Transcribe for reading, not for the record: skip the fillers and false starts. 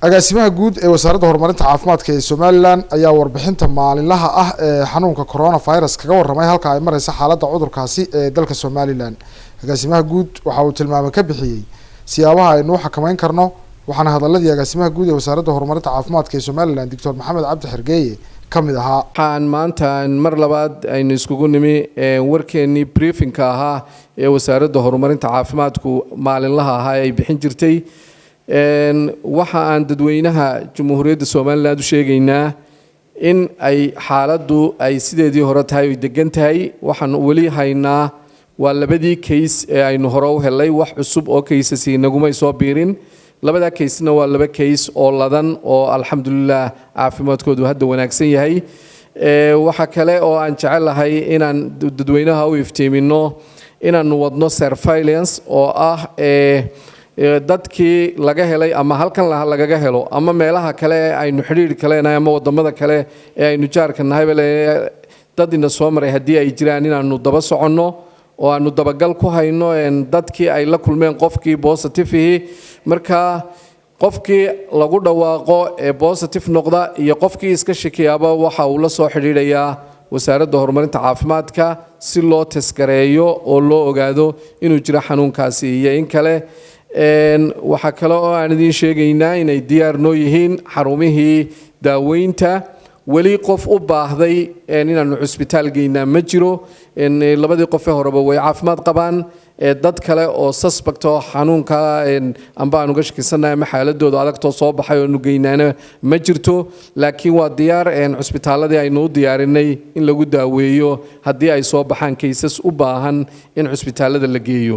agaasimaha guud ee wasaaradda horumarinta caafimaadka ee Somaliland ayaa warbixinta maalinlaha ah ee xanuunka coronavirus kaga warramay halka ay marayso xaaladda cudurkaasi ee dalka Somaliland. agaasimaha guud waxa uu tilmaamay ka bixiyay siyaabaha aynu xakameyn karno waxaana hadalladii agaasimaha guud ee wasaaradda horumarinta caafimaadka ee Somaliland Dr. Maxamed Cabdi Xergeeye kamid ahaa. waxaan maanta mar labaad aynu iskugu nimi warkeenii briefingka ahaa ee wasaaradda horumarinta caafimaadku maalinlaha ahaa ay bixin jirtay. waxa aan dadweynaha Jamhuuriyadda Somaliland u sheegaynaa in ay xaaladdu ay sideedii hore tahay oo degan tahay. waxaan wali haynaa waa labadii case ee aynu hore u helay, wax cusub oo cases inaguma soo biirin. labada case-na waa laba case oo ladan oo alxamdulillah caafimaadkoodu hadda wanaagsan yahay. waxa kale oo aan jecelahay inaan dadweynaha u iftiimino inaan wadno surveillance oo ah dadkii laga helay ama halkan lagaga helo ama meelaha kale aynu xiriir kale ama wadamada kale ee aynu jaarka nahay dad ina soo maray haddii ay jiraan inaanu daba soconno oo aanu dabagal ku hayno dadkii ay la kulmeen qofkii positive marka qofkii lagu dhawaaqo ee positive noqda iyo qofkii iska shakiyaaba waxa uu la soo xiriirayaa wasaaradda horumarinta caafimaadka si loo taskareeyo oo loo ogaado inuu jiro xanuunkaasi iyo in kale. waxa kale oo aan idin sheegaynaa inay diyaar noo yihiin xarumihii daaweynta. wali qof u baahday inaanu cusbitaal geynaa ma jiro. labadii qof ee horeba way caafimaad qabaan. dad kale oo suspect oo xanuunka amba aan uga shakisanahay ama xaaladooda adagtoo soo baxay oo nu geynaana ma jirto. laakiin waa diyaar cusbitaaladii aynu u diyaarinay in lagu daaweeyo haddii ay soo baxaan cases u baahan in cusbitaalada la geeyo.